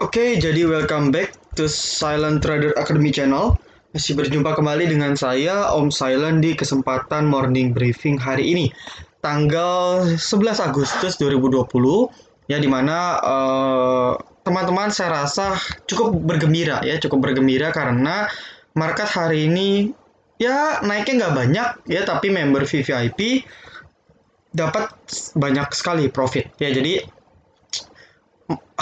Oke, jadi welcome back to Silent Trader Academy channel. Masih berjumpa kembali dengan saya, Om Silent, di kesempatan morning briefing hari ini, tanggal 11 Agustus 2020, ya, dimana teman-teman saya rasa cukup bergembira, ya, cukup bergembira karena market hari ini, ya, naiknya nggak banyak, ya, tapi member VVIP dapat banyak sekali profit, ya, jadi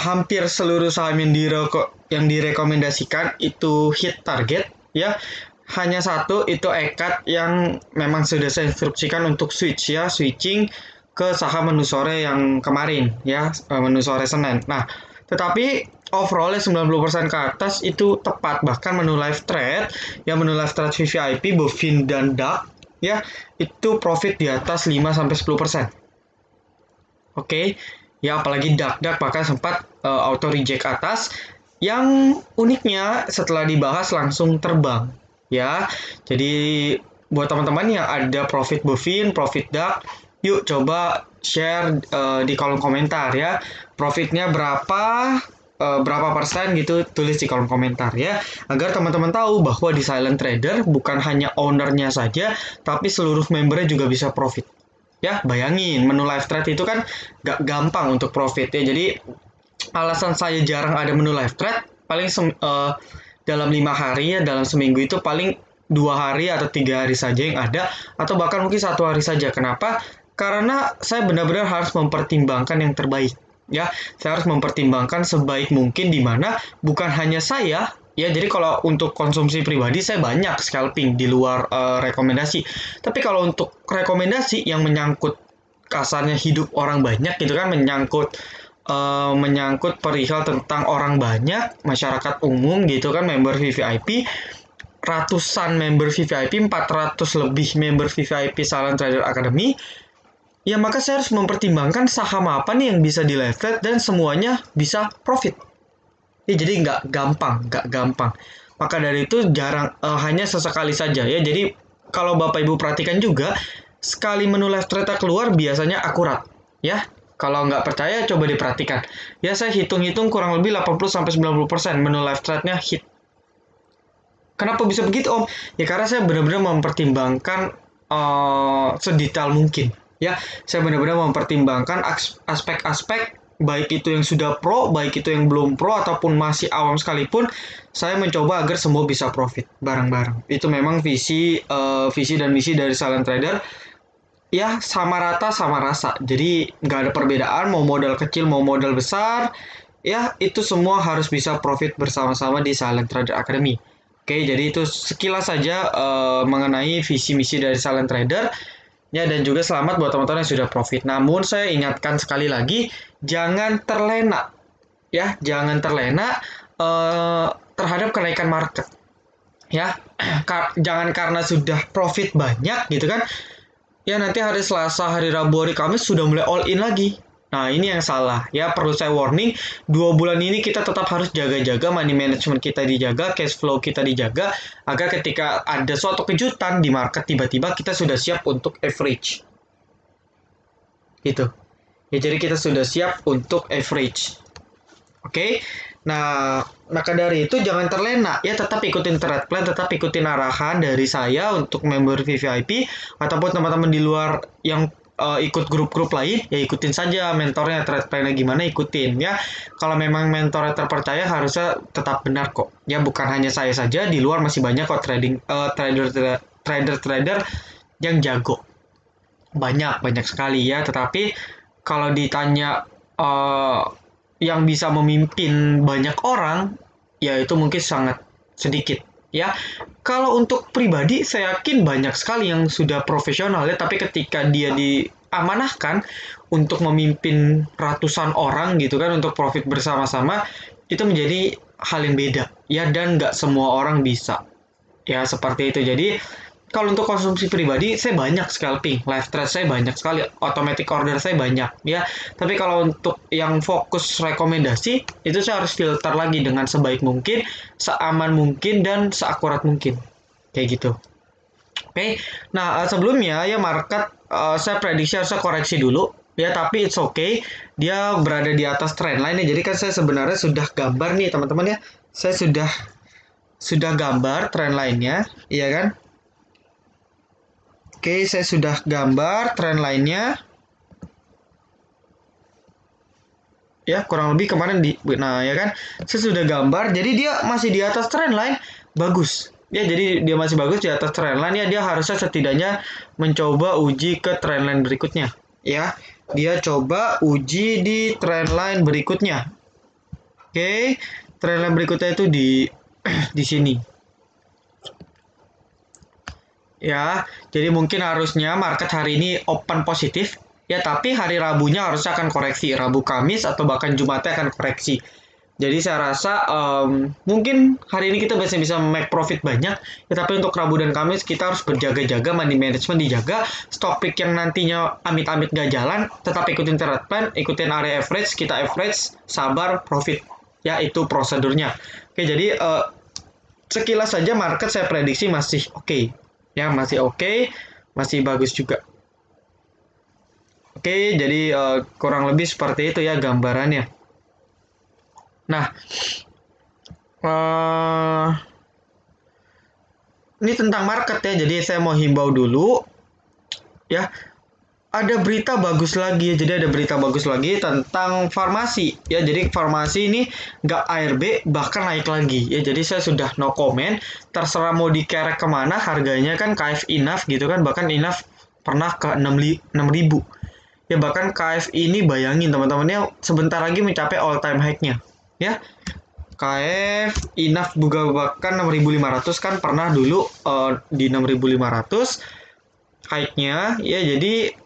hampir seluruh saham yang direkomendasikan itu hit target, ya. Hanya satu itu Ekat yang memang sudah saya instruksikan untuk switching ke saham menu sore yang kemarin, ya, menu sore Senin. Nah, tetapi overall 90% ke atas itu tepat, bahkan menu live trade, ya, menu live trade VVIP, Bovin dan DAX, ya, itu profit di atas 5 sampai 10%. Oke, ya, apalagi dak bahkan sempat auto reject atas. Yang uniknya setelah dibahas langsung terbang, ya. Jadi buat teman-teman yang ada profit Bovin, profit dak, yuk coba share di kolom komentar, ya. Profitnya berapa persen gitu, tulis di kolom komentar, ya, agar teman-teman tahu bahwa di Silent Trader bukan hanya ownernya saja, tapi seluruh membernya juga bisa profit. Ya, bayangin, menu live trade itu kan gak gampang untuk profit, ya. Jadi, alasan saya jarang ada menu live trade, paling dalam 5 hari, ya, dalam seminggu itu paling 2 hari atau 3 hari saja yang ada, atau bahkan mungkin 1 hari saja. Kenapa? Karena saya benar-benar harus mempertimbangkan yang terbaik. Ya, saya harus mempertimbangkan sebaik mungkin, di mana bukan hanya saya. Ya, jadi kalau untuk konsumsi pribadi saya banyak scalping di luar rekomendasi. Tapi kalau untuk rekomendasi yang menyangkut kasarnya hidup orang banyak gitu kan, menyangkut perihal tentang orang banyak, masyarakat umum gitu kan, member VVIP, ratusan member VVIP, 400 lebih member VVIP Silent Trader Academy, ya, maka saya harus mempertimbangkan saham apa nih yang bisa di live trade dan semuanya bisa profit. Ya, jadi nggak gampang. Maka dari itu hanya sesekali saja, ya. Jadi kalau Bapak Ibu perhatikan juga, sekali menu live trade keluar biasanya akurat, ya. Kalau nggak percaya coba diperhatikan. Ya, saya hitung-hitung kurang lebih 80-90% menu live trade-nya hit. Kenapa bisa begitu, Om? Ya, karena saya benar-benar mempertimbangkan sedetail mungkin. Ya, saya benar-benar mempertimbangkan aspek-aspek, baik itu yang sudah pro, baik itu yang belum pro, ataupun masih awam sekalipun, saya mencoba agar semua bisa profit bareng-bareng. Itu memang visi dan misi dari Silent Trader. Ya, sama rata, sama rasa. Jadi, nggak ada perbedaan, mau modal kecil, mau modal besar, ya, itu semua harus bisa profit bersama-sama di Silent Trader Academy. Oke, jadi itu sekilas saja mengenai visi misi dari Silent Trader. Ya, dan juga selamat buat teman-teman yang sudah profit. Namun saya ingatkan sekali lagi, jangan terlena, ya, jangan terlena terhadap kenaikan market, ya. Jangan karena sudah profit banyak gitu kan, ya, nanti hari Selasa, hari Rabu, hari Kamis sudah mulai all in lagi. Nah, ini yang salah, ya. Perlu saya warning, 2 bulan ini kita tetap harus jaga-jaga, money management kita dijaga, cash flow kita dijaga, agar ketika ada suatu kejutan di market tiba-tiba kita sudah siap untuk average. Gitu. Ya, jadi kita sudah siap untuk average. Oke. Nah, maka dari itu jangan terlena, ya, tetap ikutin trade plan, tetap ikutin arahan dari saya untuk member VVIP, ataupun teman-teman di luar yang ikut grup-grup lain, ya, ikutin saja mentornya, trade plan-nya gimana, ikutin, ya. Kalau memang mentornya terpercaya, harusnya tetap benar kok. Ya, bukan hanya saya saja, di luar masih banyak kok trader yang jago. Banyak sekali, ya. Tetapi kalau ditanya yang bisa memimpin banyak orang, ya, itu mungkin sangat sedikit, ya. Kalau untuk pribadi, saya yakin banyak sekali yang sudah profesional, ya, tapi ketika dia diamanahkan untuk memimpin ratusan orang gitu kan, untuk profit bersama-sama, itu menjadi hal yang beda, ya, dan nggak semua orang bisa, ya, seperti itu. Jadi kalau untuk konsumsi pribadi, saya banyak scalping, live trade saya banyak sekali, automatic order saya banyak, ya. Tapi kalau untuk yang fokus rekomendasi, itu saya harus filter lagi dengan sebaik mungkin, seaman mungkin, dan seakurat mungkin. Kayak gitu. Oke. Nah, sebelumnya, ya, market saya prediksi harusnya koreksi dulu. Ya, tapi it's okay. Dia berada di atas trendline ya. Jadi kan saya sebenarnya sudah gambar nih, teman-teman ya. Saya sudah gambar trendline-nya, iya kan? Oke, saya sudah gambar trendline-nya. Ya, kurang lebih kemarin nah ya kan. Saya sudah gambar, jadi dia masih di atas trendline, bagus. Ya, jadi dia masih bagus di atas trendline ya, dia harusnya setidaknya mencoba uji ke trendline berikutnya. Ya, dia coba uji di trendline berikutnya. Oke, trendline berikutnya itu di di sini. Ya, jadi mungkin harusnya market hari ini open positif. Ya, tapi hari Rabunya harusnya akan koreksi. Rabu, Kamis, atau bahkan Jumatnya akan koreksi. Jadi saya rasa mungkin hari ini kita bisa make profit banyak. Ya, tapi untuk Rabu dan Kamis kita harus berjaga-jaga, money management dijaga. Stock pick yang nantinya amit-amit gak jalan, tetap ikutin trend plan, ikutin area average, kita average, sabar, profit. Ya, itu prosedurnya. Oke, jadi sekilas saja market saya prediksi masih oke. Ya, masih oke, masih bagus juga. Oke, jadi kurang lebih seperti itu ya gambarannya. Nah, ini tentang market ya, jadi saya mau himbau dulu ya. Ada berita bagus lagi ya, jadi ada berita bagus lagi tentang farmasi ya. Jadi farmasi ini nggak ARB, bahkan naik lagi ya. Jadi saya sudah no comment, terserah mau dikerek kemana, harganya kan KF enough gitu kan, bahkan enough pernah ke 6.000 ya. Bahkan KF ini bayangin teman-temannya sebentar lagi mencapai all time high-nya ya. KF enough juga bahkan 6.500 kan pernah dulu di 6.500 high-nya ya. Jadi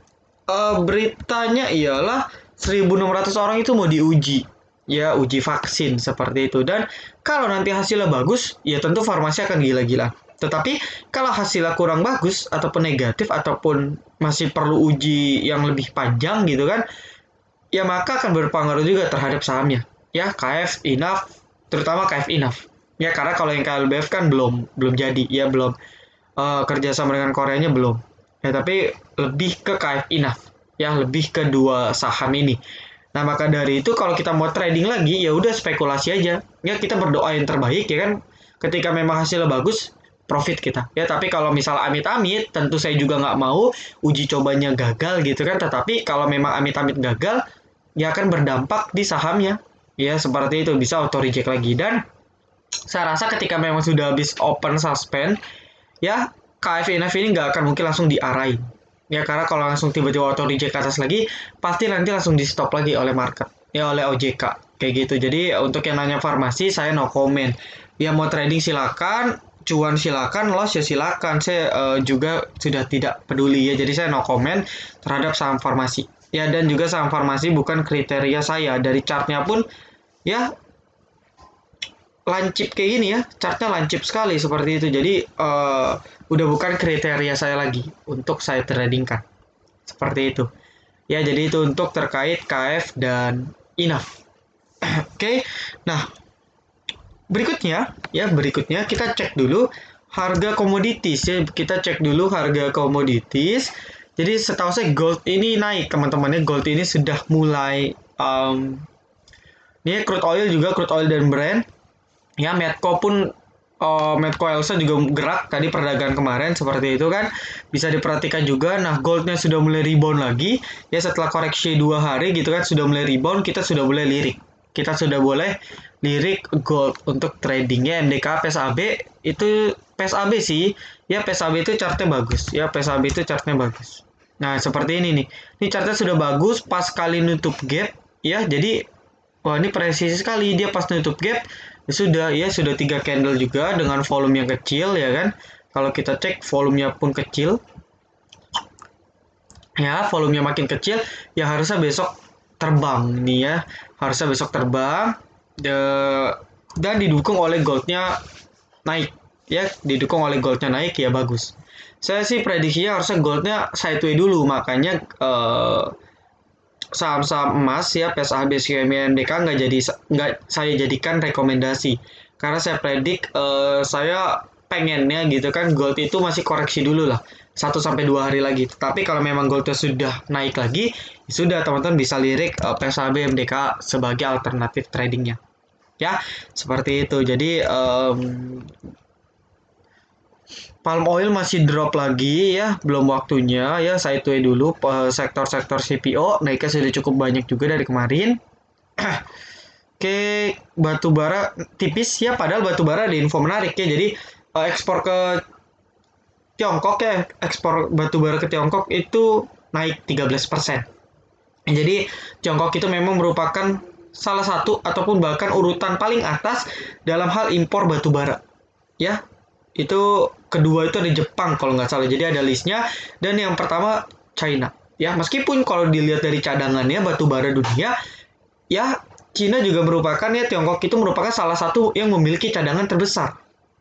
beritanya ialah 1.600 orang itu mau diuji ya, uji vaksin seperti itu. Dan kalau nanti hasilnya bagus ya tentu farmasi akan gila-gila. Tetapi kalau hasilnya kurang bagus ataupun negatif ataupun masih perlu uji yang lebih panjang gitu kan, ya maka akan berpengaruh juga terhadap sahamnya ya. KF enough, terutama KF enough ya, karena kalau yang KLBF kan belum jadi ya, belum kerjasama dengan Koreanya belum ya, tapi lebih ke KF enough ya, lebih ke dua saham ini. Nah, maka dari itu kalau kita mau trading lagi ya udah spekulasi aja ya, kita berdoa yang terbaik ya kan. Ketika memang hasilnya bagus, profit kita ya. Tapi kalau misal amit-amit, tentu saya juga nggak mau uji cobanya gagal gitu kan. Tetapi kalau memang amit-amit gagal, ya akan berdampak di sahamnya ya, seperti itu, bisa auto reject lagi. Dan saya rasa ketika memang sudah habis open suspend ya, KF NF ini nggak akan mungkin langsung diarahin ya, karena kalau langsung tiba-tiba auto reject ke atas lagi, pasti nanti langsung di stop lagi oleh market ya, oleh OJK kayak gitu. Jadi untuk yang nanya farmasi, saya no comment ya. Mau trading silakan, cuan silakan, loss ya silakan, saya juga sudah tidak peduli ya. Jadi saya no comment terhadap saham farmasi ya. Dan juga saham farmasi bukan kriteria saya. Dari chartnya pun ya lancip kayak gini ya, chartnya lancip sekali seperti itu. Jadi udah bukan kriteria saya lagi untuk saya tradingkan seperti itu ya. Jadi itu untuk terkait KF dan enough. Oke, nah berikutnya kita cek dulu harga komoditis ya. Kita cek dulu harga komoditis. Jadi setahu saya gold ini naik teman-teman ya. Gold ini sudah mulai ini crude oil juga, crude oil dan Brent ya. Medco pun Medco Elsa juga gerak tadi perdagangan kemarin seperti itu kan, bisa diperhatikan juga. Nah, goldnya sudah mulai rebound lagi ya, setelah koreksi 2 hari gitu kan, sudah mulai rebound. Kita sudah boleh lirik, gold untuk tradingnya. MDK PSAB itu, PSAB sih ya, PSAB itu chartnya bagus ya, PSAB itu chartnya bagus. Nah, seperti ini nih, ini chartnya sudah bagus pas kali nutup gap ya. Jadi wah, ini presisi sekali dia pas nutup gap. Ya sudah 3 candle juga dengan volume yang kecil ya kan. Kalau kita cek volumenya pun kecil ya, volumenya makin kecil ya, harusnya besok terbang nih ya, harusnya besok terbang dan didukung oleh goldnya naik ya, ya bagus. Saya sih prediksinya harusnya goldnya sideways dulu, makanya saham-saham emas ya, PSAB, SQM, MDK nggak saya jadikan rekomendasi, karena saya predik saya pengennya gitu kan, gold itu masih koreksi dulu lah, 1 sampai 2 hari lagi. Tapi kalau memang goldnya sudah naik lagi, ya sudah teman-teman bisa lirik PSAB MDK sebagai alternatif tradingnya. Ya, seperti itu. Jadi palm oil masih drop lagi ya, belum waktunya ya. Sideway dulu sektor-sektor CPO naiknya sudah cukup banyak juga dari kemarin. Oke, batu bara tipis ya, padahal batu bara ada info menarik ya. Jadi ekspor ke Tiongkok ya, ekspor batu bara ke Tiongkok itu naik 13%. Jadi Tiongkok itu memang merupakan salah satu ataupun bahkan urutan paling atas dalam hal impor batu bara. Ya, itu kedua itu ada Jepang kalau nggak salah. Jadi ada listnya, dan yang pertama China. Ya, meskipun kalau dilihat dari cadangannya batu bara dunia, ya China juga merupakan, ya Tiongkok itu merupakan salah satu yang memiliki cadangan terbesar.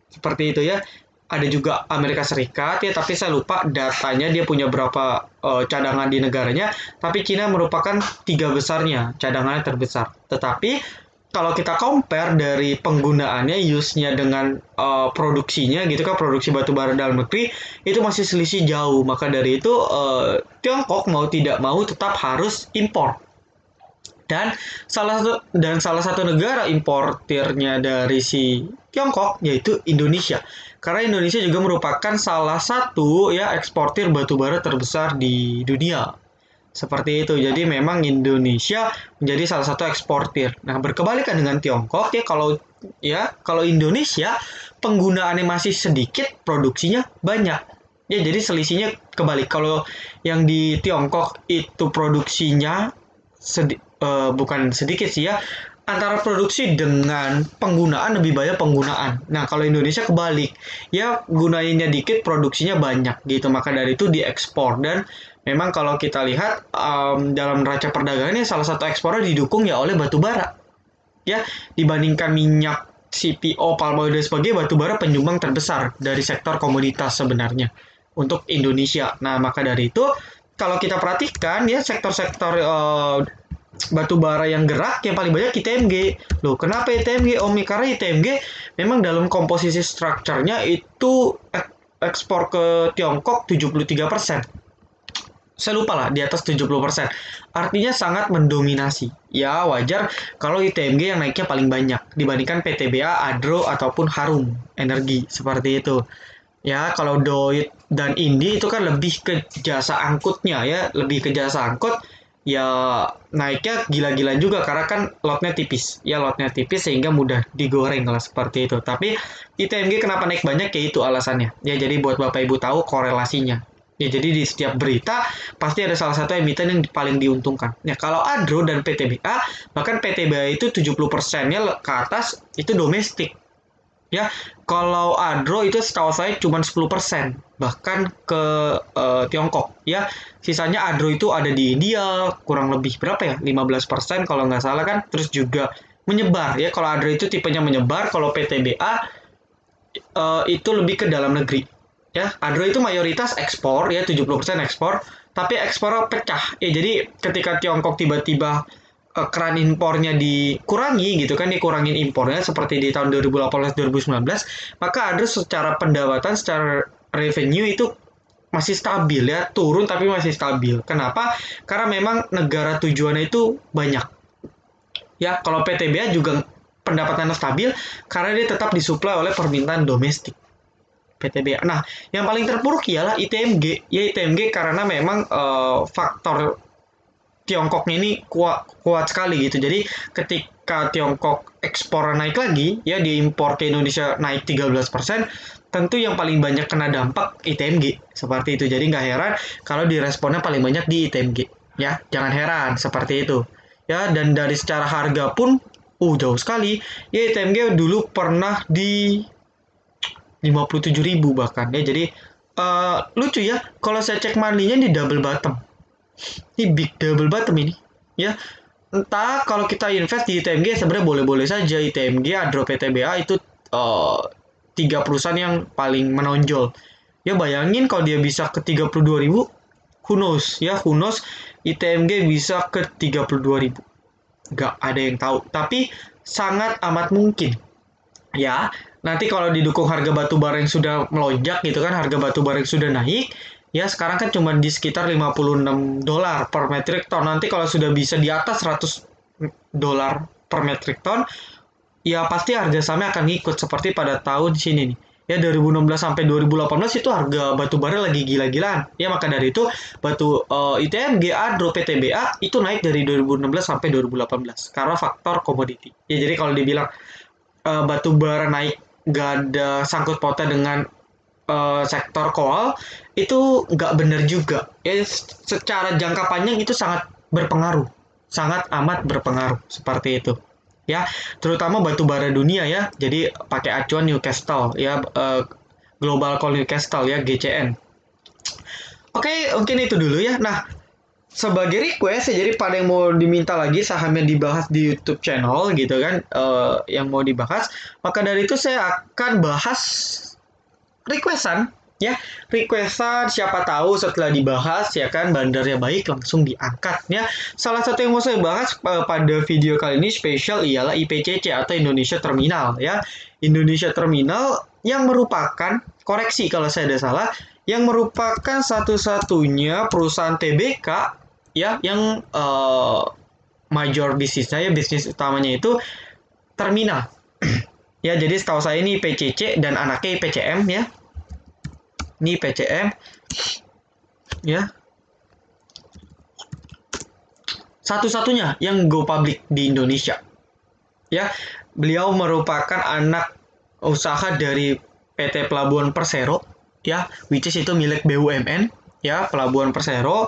Seperti itu ya. Ada juga Amerika Serikat ya, tapi saya lupa datanya dia punya berapa cadangan di negaranya. Tapi China merupakan 3 besarnya, cadangannya terbesar. Tetapi kalau kita compare dari penggunaannya, use-nya dengan produksinya gitu kan, produksi batu bara dalam negeri itu masih selisih jauh. Maka dari itu Tiongkok mau tidak mau tetap harus impor. Dan salah satu negara importirnya dari si Tiongkok yaitu Indonesia. Karena Indonesia juga merupakan salah satu ya eksportir batubara terbesar di dunia. Seperti itu. Jadi memang Indonesia menjadi salah satu eksportir. Nah, berkebalikan dengan Tiongkok kalau Indonesia penggunaannya masih sedikit, produksinya banyak. Ya, jadi selisihnya kebalik. Kalau yang di Tiongkok itu produksinya bukan sedikit sih ya, antara produksi dengan penggunaan lebih banyak penggunaan. Nah, kalau Indonesia kebalik, ya gunainnya dikit, produksinya banyak gitu. Maka dari itu diekspor. Dan memang kalau kita lihat dalam neraca perdagangannya salah satu ekspornya didukung ya oleh batu bara. Ya, dibandingkan minyak, CPO, palm oil dan sebagainya, batu bara penyumbang terbesar dari sektor komoditas sebenarnya untuk Indonesia. Nah, maka dari itu kalau kita perhatikan ya sektor-sektor batu bara yang gerak yang paling banyak ITMG. Loh, kenapa ITMG? Karena ITMG memang dalam komposisi strukturnya itu ekspor ke Tiongkok 73%. Saya lupa lah, di atas 70%. Artinya sangat mendominasi. Ya, wajar kalau ITMG yang naiknya paling banyak dibandingkan PTBA, Adro, ataupun Harum Energi. Seperti itu. Ya, kalau Doit dan Indi itu kan lebih ke jasa angkutnya ya, lebih ke jasa angkut. Ya, naiknya gila-gilaan juga karena kan lotnya tipis. Ya, lotnya tipis sehingga mudah digoreng lah seperti itu. Tapi ITMG kenapa naik banyak ya itu alasannya. Ya, jadi buat Bapak Ibu tahu korelasinya. Ya, jadi di setiap berita pasti ada salah satu emiten yang paling diuntungkan. Ya, kalau Adro dan PTBA, bahkan PTBA itu 70%-nya ke atas itu domestik. Ya, kalau Adro itu setahu saya cuma 10%, bahkan ke Tiongkok. Ya, sisanya Adro itu ada di India, kurang lebih berapa ya? 15% kalau nggak salah kan. Terus juga menyebar ya. Kalau Adro itu tipenya menyebar, kalau PTBA itu lebih ke dalam negeri. Ya, Adro itu mayoritas ekspor ya, 70% ekspor, tapi ekspornya pecah. Ya, jadi ketika Tiongkok tiba-tiba keran impornya dikurangi gitu kan, dikurangin impornya seperti di tahun 2018-2019, maka ada secara pendapatan, secara revenue itu masih stabil ya, turun tapi masih stabil. Kenapa? Karena memang negara tujuannya itu banyak. Ya, kalau PTBA juga pendapatannya stabil karena dia tetap disuplai oleh permintaan domestik. PTBA. Nah, yang paling terpuruk ialah ITMG. Ya, ITMG karena memang faktor Tiongkoknya ini kuat sekali gitu. Jadi ketika Tiongkok ekspor naik lagi, ya diimpor ke Indonesia naik 13%, tentu yang paling banyak kena dampak ITMG. Seperti itu. Jadi nggak heran kalau diresponnya paling banyak di ITMG. Ya, jangan heran seperti itu. Ya, dan dari secara harga pun jauh sekali. Ya, ITMG dulu pernah di 57.000 bahkan ya. Jadi lucu ya, kalau saya cek monthly-nya di double bottom. Ini big double bottom ini ya. Entah kalau kita invest di ITMG sebenarnya boleh-boleh saja. ITMG, Adro, PTBA itu 3 perusahaan yang paling menonjol. Ya, bayangin kalau dia bisa ke 32.000, who knows ya, who knows ITMG bisa ke 32.000. Nggak ada yang tahu, tapi sangat amat mungkin. Ya, nanti kalau didukung harga batu bara yang sudah melonjak gitu kan, harga batu bara yang sudah naik, Ya, sekarang kan cuma di sekitar $56 per metric ton. Nanti kalau sudah bisa di atas $100 per metric ton, ya pasti harga sahamnya akan ngikut seperti pada tahun sini nih. Ya 2016 sampai 2018 itu harga batu bara lagi gila-gilaan. Ya maka dari itu ITMG, Adro, PTBA itu naik dari 2016 sampai 2018 karena faktor komoditi. Ya jadi kalau dibilang batu bara naik gak ada sangkut pautnya dengan sektor koal itu nggak benar juga. Ya secara jangka panjang itu sangat berpengaruh, sangat amat berpengaruh seperti itu. Ya, terutama batu bara dunia ya. Jadi pakai acuan Newcastle ya, Global Coal Newcastle ya, GCN. Oke, mungkin itu dulu ya. Nah, sebagai request ya, jadi pada yang mau diminta lagi sahamnya dibahas di YouTube channel gitu kan, yang mau dibahas, maka dari itu saya akan bahas requestan ya, requestan, siapa tahu setelah dibahas ya kan bandarnya baik langsung diangkat ya. Salah satu yang mau saya bahas pada video kali ini spesial ialah IPCC atau Indonesia Terminal ya. Indonesia Terminal yang merupakan, koreksi kalau saya ada salah, yang merupakan satu-satunya perusahaan TBK ya yang major bisnisnya ya, bisnis utamanya itu terminal. Ya, jadi setahu saya ini PCC dan anaknya IPCM ya. Ini PCM ya. Satu-satunya yang go public di Indonesia. Ya, beliau merupakan anak usaha dari PT Pelabuhan Persero ya, which is itu milik BUMN ya, Pelabuhan Persero.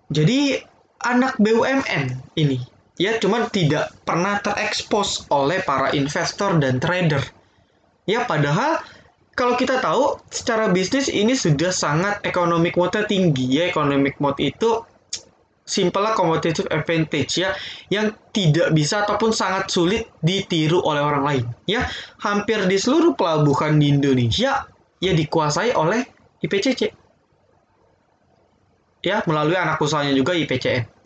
Jadi anak BUMN ini ya, cuman tidak pernah terekspos oleh para investor dan trader. Ya, padahal kalau kita tahu secara bisnis ini sudah sangat economic mode tinggi ya. Economic mode itu simpelnya competitive advantage ya, yang tidak bisa ataupun sangat sulit ditiru oleh orang lain ya. Hampir di seluruh pelabuhan di Indonesia ya dikuasai oleh IPCC ya, melalui anak usahanya juga IPCN.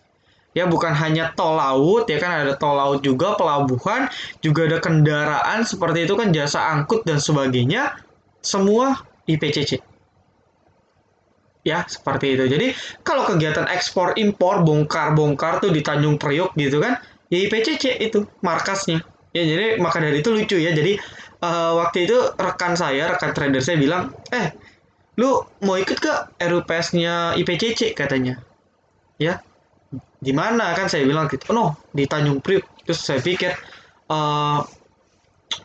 Ya, bukan hanya tol laut ya kan, ada tol laut juga, pelabuhan juga, ada kendaraan seperti itu kan, jasa angkut dan sebagainya, semua IPCC. Ya, seperti itu. Jadi, kalau kegiatan ekspor impor bongkar-bongkar tuh di Tanjung Priok gitu kan, ya IPCC itu markasnya. Ya, jadi maka dari itu lucu ya. Jadi, waktu itu rekan trader saya bilang, lu mau ikut ke RUPS-nya IPCC katanya. Ya, di mana kan saya bilang gitu. Oh, no, di Tanjung Priok. Terus saya pikir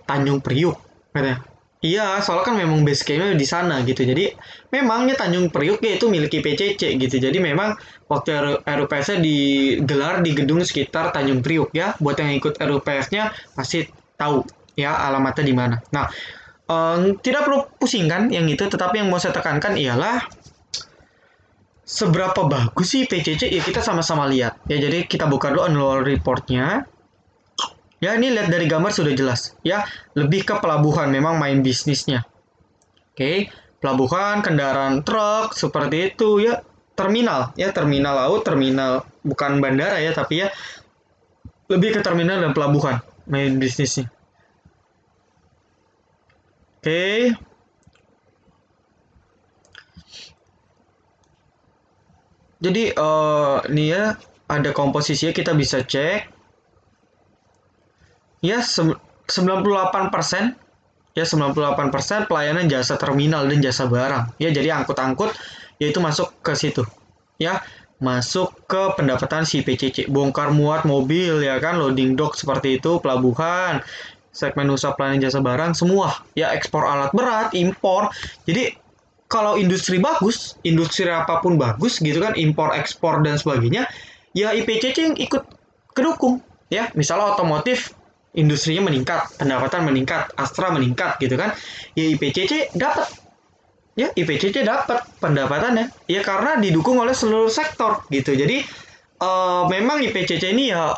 Tanjung Priok katanya. Iya, soalnya kan memang base camp-nya di sana gitu. Jadi memangnya Tanjung Priok ya itu milik IPCC gitu. Jadi memang waktu RUPS-nya digelar di gedung sekitar Tanjung Priok ya. Buat yang ikut RUPS-nya pasti tahu ya alamatnya di mana. Nah, tidak perlu pusing kan yang itu, tetapi yang mau saya tekankan ialah seberapa bagus sih PCC ya, kita sama-sama lihat ya. Jadi kita buka dulu annual report-nya. Ya, ini lihat dari gambar sudah jelas ya, lebih ke pelabuhan memang main bisnisnya. Oke, pelabuhan, kendaraan truk seperti itu ya, terminal ya, terminal laut, terminal bukan bandara ya, tapi ya lebih ke terminal dan pelabuhan main bisnisnya. Oke. Jadi ini ya ada komposisinya, kita bisa cek. Ya, 98% ya, 98% pelayanan jasa terminal dan jasa barang. Ya, jadi angkut-angkut yaitu masuk ke situ. Ya, masuk ke pendapatan si PCC. Bongkar muat mobil ya kan, loading dock seperti itu, pelabuhan, segmen usaha pelayanan jasa barang semua. Ya, ekspor alat berat, impor. Jadi kalau industri bagus, industri apapun bagus gitu kan, impor, ekspor dan sebagainya, ya IPCC yang ikut kedukung. Ya, misalnya otomotif industrinya meningkat, pendapatan meningkat, Astra meningkat gitu kan, ya IPCC dapat. Ya, IPCC dapat pendapatannya. Ya karena didukung oleh seluruh sektor gitu. Jadi memang IPCC ini ya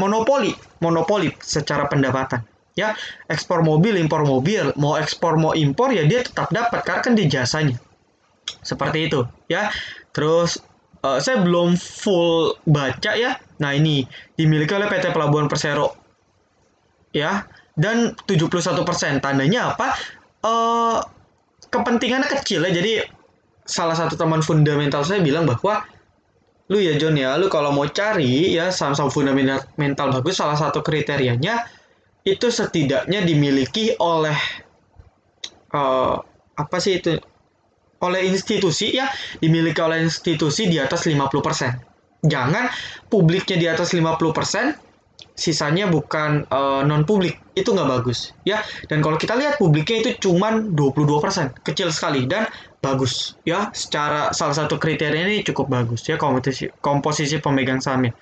monopoli secara pendapatan. Ya, ekspor mobil, impor mobil, mau ekspor mau impor ya dia tetap dapat karena kan di jasanya. Seperti itu ya. Terus saya belum full baca ya. Nah, ini dimiliki oleh PT Pelabuhan Persero ya, dan 71%. Tandanya apa? Kepentingannya kecil ya. Jadi salah satu teman fundamental saya bilang bahwa lu ya John ya, lu kalau mau cari ya saham-saham fundamental bagus, salah satu kriterianya itu setidaknya dimiliki oleh apa sih itu? Oleh institusi ya, dimiliki oleh institusi di atas 50%. Jangan publiknya di atas 50%, sisanya bukan non publik, itu nggak bagus ya. Dan kalau kita lihat publiknya itu cuman 22%, kecil sekali dan bagus ya, secara salah satu kriteria ini cukup bagus ya, komposisi pemegang sahamnya.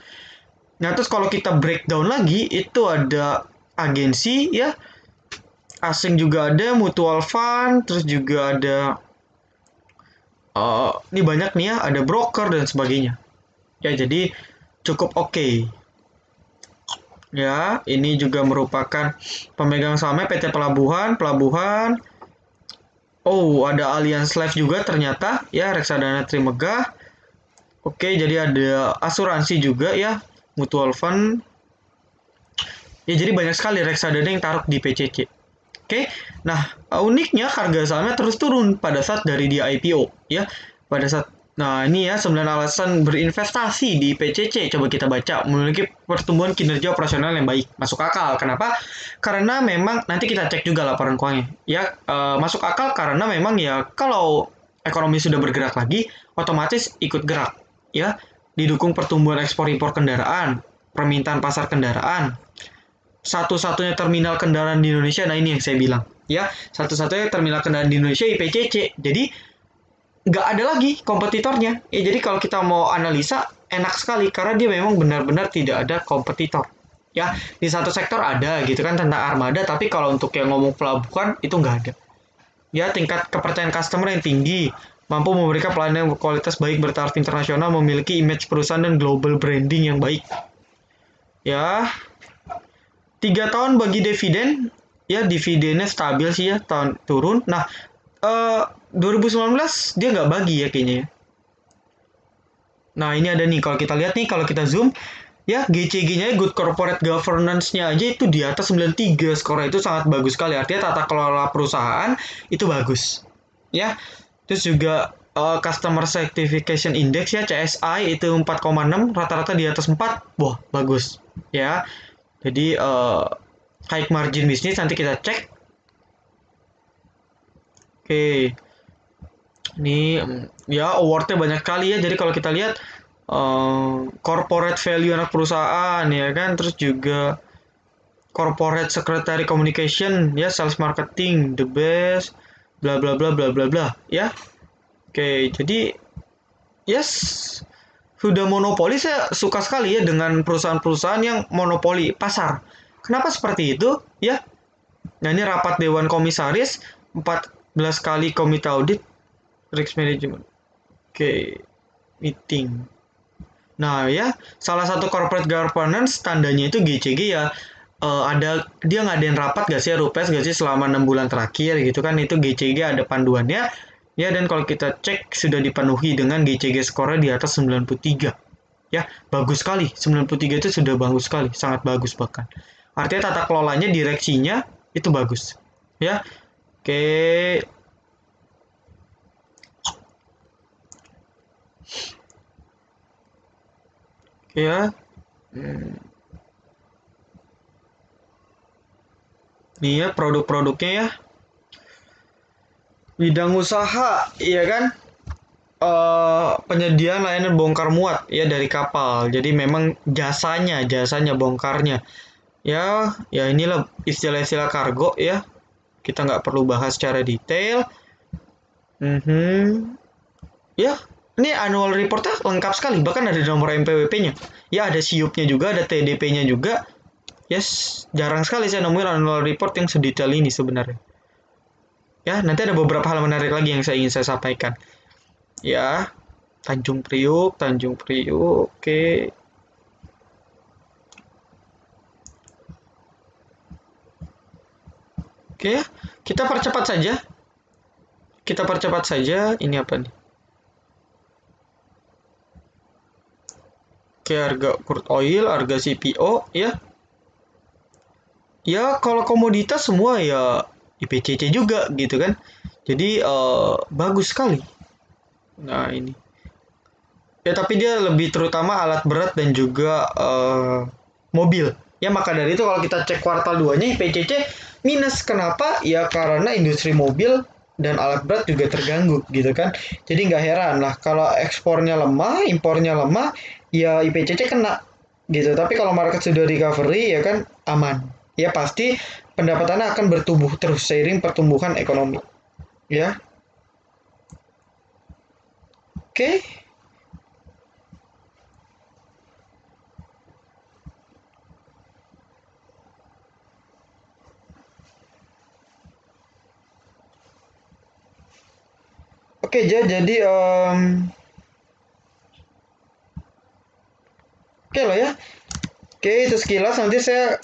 Nah terus kalau kita breakdown lagi, itu ada agensi ya, asing juga ada, mutual fund, terus juga ada ini banyak nih ya, ada broker dan sebagainya ya, jadi cukup oke. Ya, ini juga merupakan pemegang sahamnya PT Pelabuhan. Oh, ada Allianz Life juga ternyata ya, Reksadana Trimegah. Oke, jadi ada asuransi juga ya, mutual fund. Ya, jadi banyak sekali reksadana yang taruh di PCC. Oke, nah uniknya harga sahamnya terus turun pada saat dari dia IPO ya. Pada saat Nah, ini ya 9 alasan berinvestasi di PCC. Coba kita baca. Memiliki pertumbuhan kinerja operasional yang baik. Masuk akal. Kenapa? Karena memang nanti kita cek juga laporan keuangannya. Ya, masuk akal karena memang ya kalau ekonomi sudah bergerak lagi, otomatis ikut gerak. Ya, didukung pertumbuhan ekspor impor kendaraan, permintaan pasar kendaraan, satu-satunya terminal kendaraan di Indonesia. Nah, ini yang saya bilang. Ya, satu-satunya terminal kendaraan di Indonesia IPCC. Jadi nggak ada lagi kompetitornya. Ya, jadi kalau kita mau analisa enak sekali karena dia memang benar-benar tidak ada kompetitor. Ya, di satu sektor ada gitu kan tentang armada, tapi kalau untuk yang ngomong pelabuhan itu nggak ada. Ya, tingkat kepercayaan customer yang tinggi, mampu memberikan pelayanan yang berkualitas baik bertaraf internasional, memiliki image perusahaan dan global branding yang baik. Ya, 3 tahun bagi dividen, ya dividennya stabil sih ya, tahun turun. Nah, 2019 dia nggak bagi ya kayaknya ya. Nah ini ada nih, kalau kita lihat nih, kalau kita zoom ya, GCG-nya Good Corporate Governance-nya aja itu di atas 93, skornya itu sangat bagus sekali. Artinya tata kelola perusahaan itu bagus ya. Terus juga Customer Certification Index ya, CSI itu 4,6, rata-rata di atas 4. Wah bagus ya. Jadi high margin bisnis, nanti kita cek. Oke, ini ya awardnya banyak kali ya. Jadi kalau kita lihat corporate value anak perusahaan ya kan, terus juga corporate secretary communication ya, sales marketing the best, bla bla bla bla bla bla ya. Oke, jadi yes, sudah monopoli. Saya suka sekali ya dengan perusahaan-perusahaan yang monopoli pasar. Kenapa seperti itu ya? Nah ini rapat Dewan Komisaris, 14 kali komite audit, risk management. Oke, meeting. Nah ya, salah satu corporate governance tandanya itu GCG ya. Ada dia ngadain rapat gak sih, RUPES gak sih selama 6 bulan terakhir gitu kan, itu GCG ada panduannya ya. Dan kalau kita cek sudah dipenuhi dengan GCG skornya di atas 93 ya, bagus sekali. 93 itu sudah bagus sekali, sangat bagus bahkan. Artinya tata kelolanya, direksinya itu bagus ya. Oke, ya. Nih ya produk-produknya ya. Bidang usaha, iya kan? Penyediaan layanan bongkar muat ya dari kapal. Jadi memang jasanya bongkarnya. Ya inilah istilah-istilah kargo ya. Kita nggak perlu bahas secara detail. Ya, ini annual reportnya lengkap sekali. Bahkan ada nomor MPWP-nya. Ya, ada siupnya juga, ada TDP-nya juga. Yes, jarang sekali saya nemuin annual report yang sedetail ini sebenarnya. Ya, nanti ada beberapa hal menarik lagi yang ingin saya sampaikan. Ya, Tanjung Priuk, oke. Oke, kita percepat saja. Ini apa nih? Oke, harga crude oil, harga CPO, ya. Ya, kalau komoditas semua ya IPCC juga gitu kan. Jadi bagus sekali. Nah, ini. Ya, tapi dia lebih terutama alat berat dan juga mobil. Ya, maka dari itu kalau kita cek kuartal 2-nya IPCC minus. Kenapa? Ya karena industri mobil dan alat berat juga terganggu gitu kan. Jadi nggak heran lah kalau ekspornya lemah, impornya lemah, ya IPCC kena gitu. Tapi kalau market sudah recovery ya kan aman. Ya pasti pendapatannya akan bertumbuh terus seiring pertumbuhan ekonomi. Ya, oke. Oke, jadi oke loh ya. Oke, itu sekilas. Nanti saya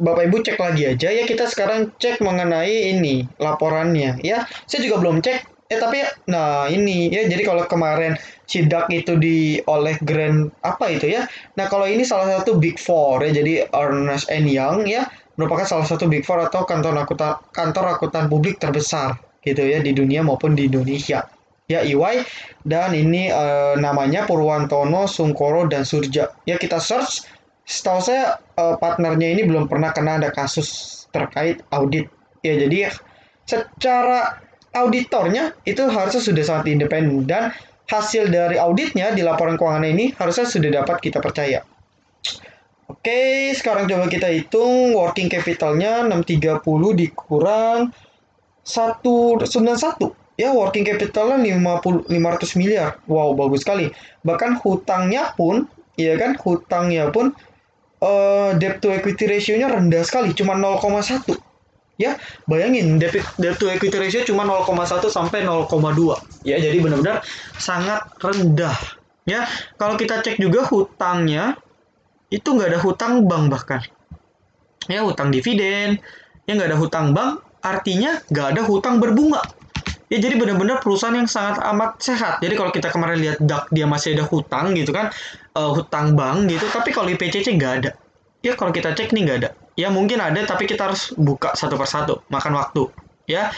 Bapak Ibu cek lagi aja ya. Kita sekarang cek mengenai ini laporannya ya. Saya juga belum cek. Tapi nah ini ya. Jadi kalau kemarin sidak itu di oleh Grand apa itu ya. Nah, kalau ini salah satu Big Four ya. Jadi Ernst Young ya merupakan salah satu Big Four atau kantor akuntan publik terbesar gitu ya di dunia maupun di Indonesia. Ya, EY dan ini namanya Purwantono, Sungkoro dan Surja. Ya, kita search. Setahu saya partnernya ini belum pernah kena ada kasus terkait audit. Ya, jadi secara auditornya itu harusnya sudah sangat independen dan hasil dari auditnya di laporan keuangan ini harusnya sudah dapat kita percaya. Oke, sekarang coba kita hitung working capitalnya 630 dikurang 191. Ya, working capitalnya 500 miliar. Wow, bagus sekali. Bahkan hutangnya pun, ya kan, hutangnya pun debt to equity ratio-nya rendah sekali, cuma 0,1. Ya, bayangin debt to equity ratio cuma 0,1 sampai 0,2. Ya, jadi benar-benar sangat rendah. Ya, kalau kita cek juga hutangnya itu nggak ada hutang bank bahkan. Ya, hutang dividen, ya nggak ada hutang bank, artinya nggak ada hutang berbunga. Ya, jadi benar-benar perusahaan yang sangat amat sehat. Jadi kalau kita kemarin lihat DAX dia masih ada hutang gitu kan, hutang bank gitu. Tapi kalau IPCC nggak ada. Ya kalau kita cek nih nggak ada. Ya mungkin ada tapi kita harus buka satu persatu, makan waktu. Ya,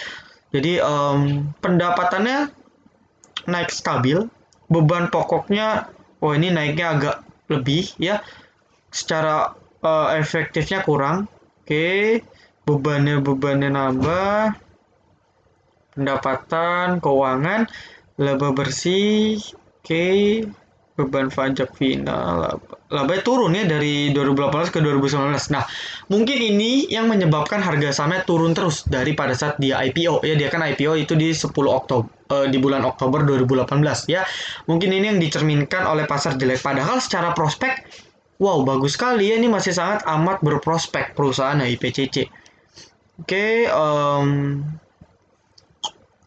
jadi pendapatannya naik stabil, beban pokoknya, oh ini naiknya agak lebih ya. Secara efektifnya kurang. Oke, bebannya nambah. Pendapatan keuangan, laba bersih, oke, beban pajak final, laba turun ya dari 2018 ke 2019. Nah, mungkin ini yang menyebabkan harga sahamnya turun terus dari pada saat dia IPO ya. Dia kan IPO itu di 10 Oktober di bulan Oktober 2018 ya. Mungkin ini yang dicerminkan oleh pasar jelek, padahal secara prospek wow, bagus sekali ya, ini masih sangat amat berprospek perusahaan IPCC. Oke,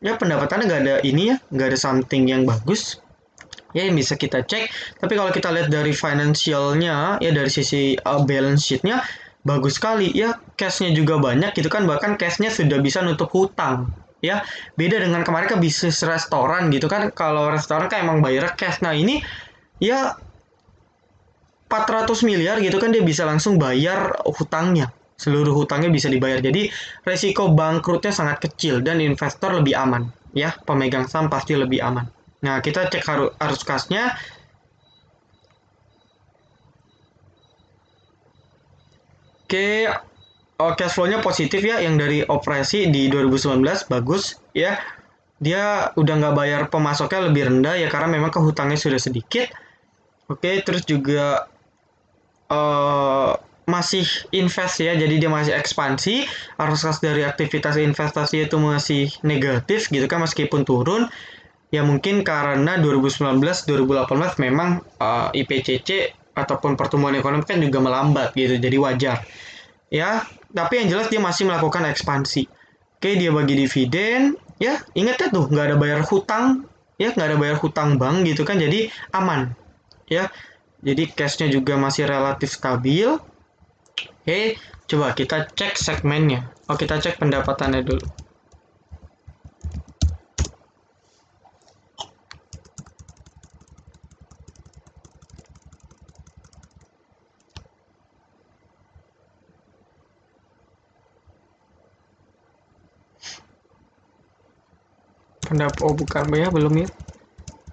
ya pendapatannya nggak ada ini ya, nggak ada something yang bagus ya yang bisa kita cek. Tapi kalau kita lihat dari financialnya ya, dari sisi balance sheetnya bagus sekali ya, cashnya juga banyak gitu kan, bahkan cashnya sudah bisa nutup hutang ya. Beda dengan kemarin ke bisnis restoran gitu kan, kalau restoran kan emang bayar cash. Nah ini ya 400 miliar gitu kan dia bisa langsung bayar hutangnya. Seluruh hutangnya bisa dibayar. Jadi resiko bangkrutnya sangat kecil dan investor lebih aman. Ya, pemegang saham pasti lebih aman. Nah, kita cek arus kasnya. Oke, cash flow-nya positif ya, yang dari operasi di 2019 bagus ya. Dia udah nggak bayar pemasoknya lebih rendah ya karena memang kehutangnya sudah sedikit. Oke, terus juga eh masih invest ya, jadi dia masih ekspansi. Arus kas dari aktivitas investasi itu masih negatif gitu kan, meskipun turun. Ya mungkin karena 2019 2018 memang IPCC ataupun pertumbuhan ekonomi kan juga melambat gitu, jadi wajar. Ya, tapi yang jelas dia masih melakukan ekspansi. Oke, dia bagi dividen. Ya, ingat ya tuh, nggak ada bayar hutang. Ya, nggak ada bayar hutang bank gitu kan, jadi aman. Ya, jadi cashnya juga masih relatif stabil. Oke, coba kita cek segmennya. Oh, kita cek pendapatannya dulu. Oh bukan ya, belum ya.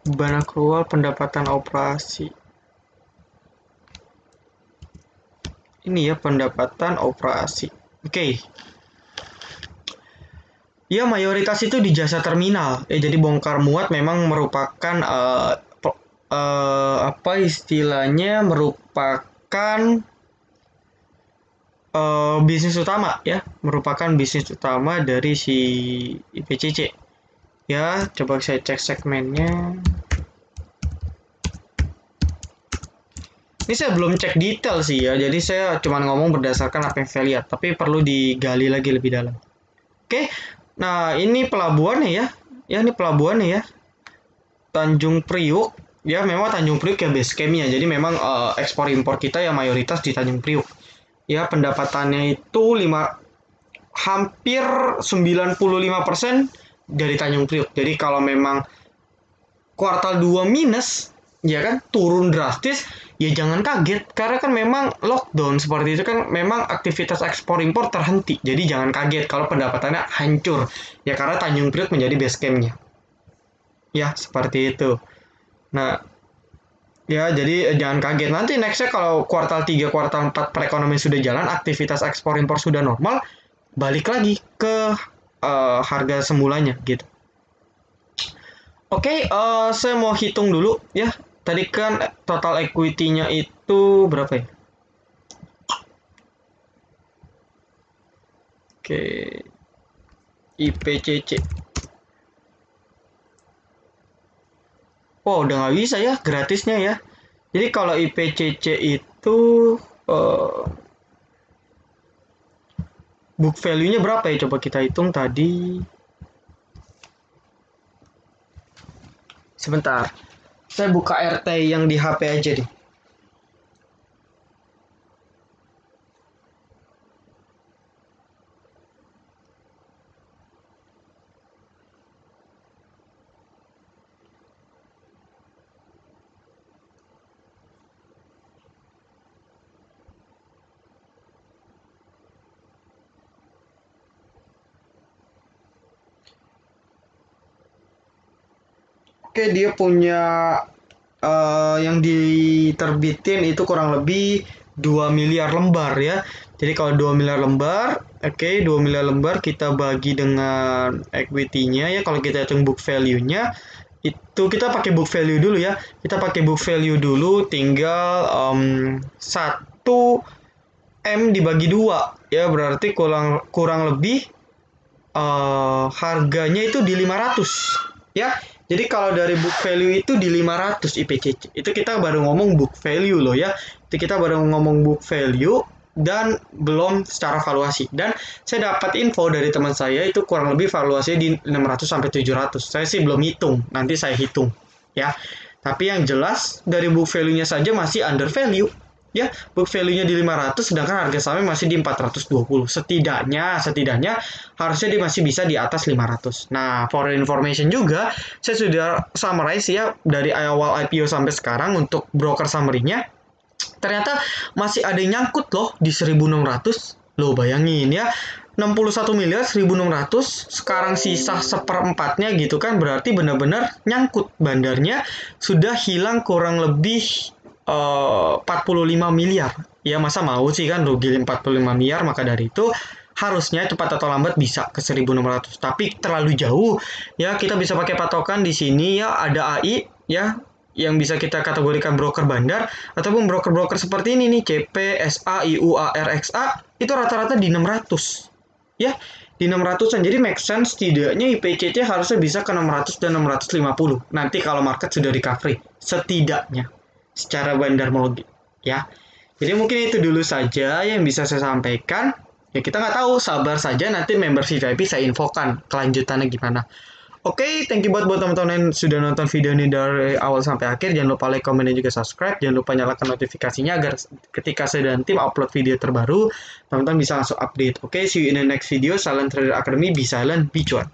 Beban akrual pendapatan operasi. Ini ya pendapatan operasi. Oke. Ya mayoritas itu di jasa terminal. Jadi bongkar muat memang merupakan apa istilahnya merupakan bisnis utama ya, merupakan bisnis utama dari si IPCC. Ya, coba saya cek segmennya. Ini saya belum cek detail sih ya, jadi saya cuma ngomong berdasarkan apa yang saya lihat, tapi perlu digali lagi lebih dalam. Oke, nah ini pelabuhannya ya. Ya, ini pelabuhannya ya. Tanjung Priuk. Ya, memang Tanjung Priuk ya base camp-nya. Jadi memang ekspor impor kita ya mayoritas di Tanjung Priuk. Ya, pendapatannya itu hampir 95% dari Tanjung Priuk. Jadi kalau memang kuartal 2 minus, ya kan turun drastis, ya jangan kaget karena kan memang lockdown seperti itu kan memang aktivitas ekspor impor terhenti. Jadi jangan kaget kalau pendapatannya hancur. Ya karena Tanjung Priuk menjadi base camp-nya. Ya, seperti itu. Nah, ya jadi jangan kaget nanti nextnya kalau kuartal 3, kuartal 4 perekonomian sudah jalan, aktivitas ekspor impor sudah normal, balik lagi ke harga semulanya gitu. Oke, saya mau hitung dulu ya. Tadi kan total equity-nya itu berapa ya? Oke, IPCC. Oh, udah nggak bisa ya gratisnya ya. Jadi kalau IPCC itu book value-nya berapa ya? Coba kita hitung tadi. Sebentar. Saya buka RT yang di HP aja deh. Oke, dia punya yang diterbitin itu kurang lebih 2 miliar lembar ya. Jadi kalau 2 miliar lembar, oke, 2 miliar lembar kita bagi dengan equity-nya ya. Kalau kita hitung book value-nya, itu kita pakai book value dulu ya. Kita pakai book value dulu, tinggal 1 M dibagi 2 ya, berarti kurang lebih harganya itu di 500 ya. Jadi kalau dari book value itu di 500 IPCC. Itu kita baru ngomong book value loh ya. Itu kita baru ngomong book value dan belum secara valuasi. Dan saya dapat info dari teman saya itu kurang lebih valuasinya di 600 sampai 700. Saya sih belum hitung, nanti saya hitung ya. Tapi yang jelas dari book value-nya saja masih under value. Ya, book value-nya di 500 sedangkan harga sahamnya masih di 420. Setidaknya harusnya dia masih bisa di atas 500. Nah, for information juga, saya sudah summarize ya dari awal IPO sampai sekarang untuk broker summary-nya. Ternyata masih ada yang nyangkut loh di 1.600. Loh, bayangin ya. 61 miliar 1.600, sekarang sisa seperempatnya gitu kan, berarti benar-benar nyangkut. Bandarnya sudah hilang kurang lebih 45 miliar. Ya masa mau sih kan rugi 45 miliar, maka dari itu harusnya cepat atau lambat bisa ke 1.600. Tapi terlalu jauh. Ya kita bisa pakai patokan di sini ya, ada AI ya yang bisa kita kategorikan broker bandar ataupun broker-broker seperti ini nih, CP, SA, IUA, RXA itu rata-rata di 600. Ya, di 600-an. Jadi make sense setidaknya IPCC harusnya bisa ke 600 dan 650. Nanti kalau market sudah recovery, setidaknya secara bandarmologi ya. Jadi mungkin itu dulu saja yang bisa saya sampaikan. Ya kita nggak tahu, sabar saja nanti member VIP saya infokan kelanjutannya gimana. Oke, thank you buat teman-teman yang sudah nonton video ini dari awal sampai akhir. Jangan lupa like, komen, dan juga subscribe. Jangan lupa nyalakan notifikasinya agar ketika saya dan tim upload video terbaru, teman-teman bisa langsung update. Oke, see you in the next video. Silent Trader Academy, be silent, be cuan.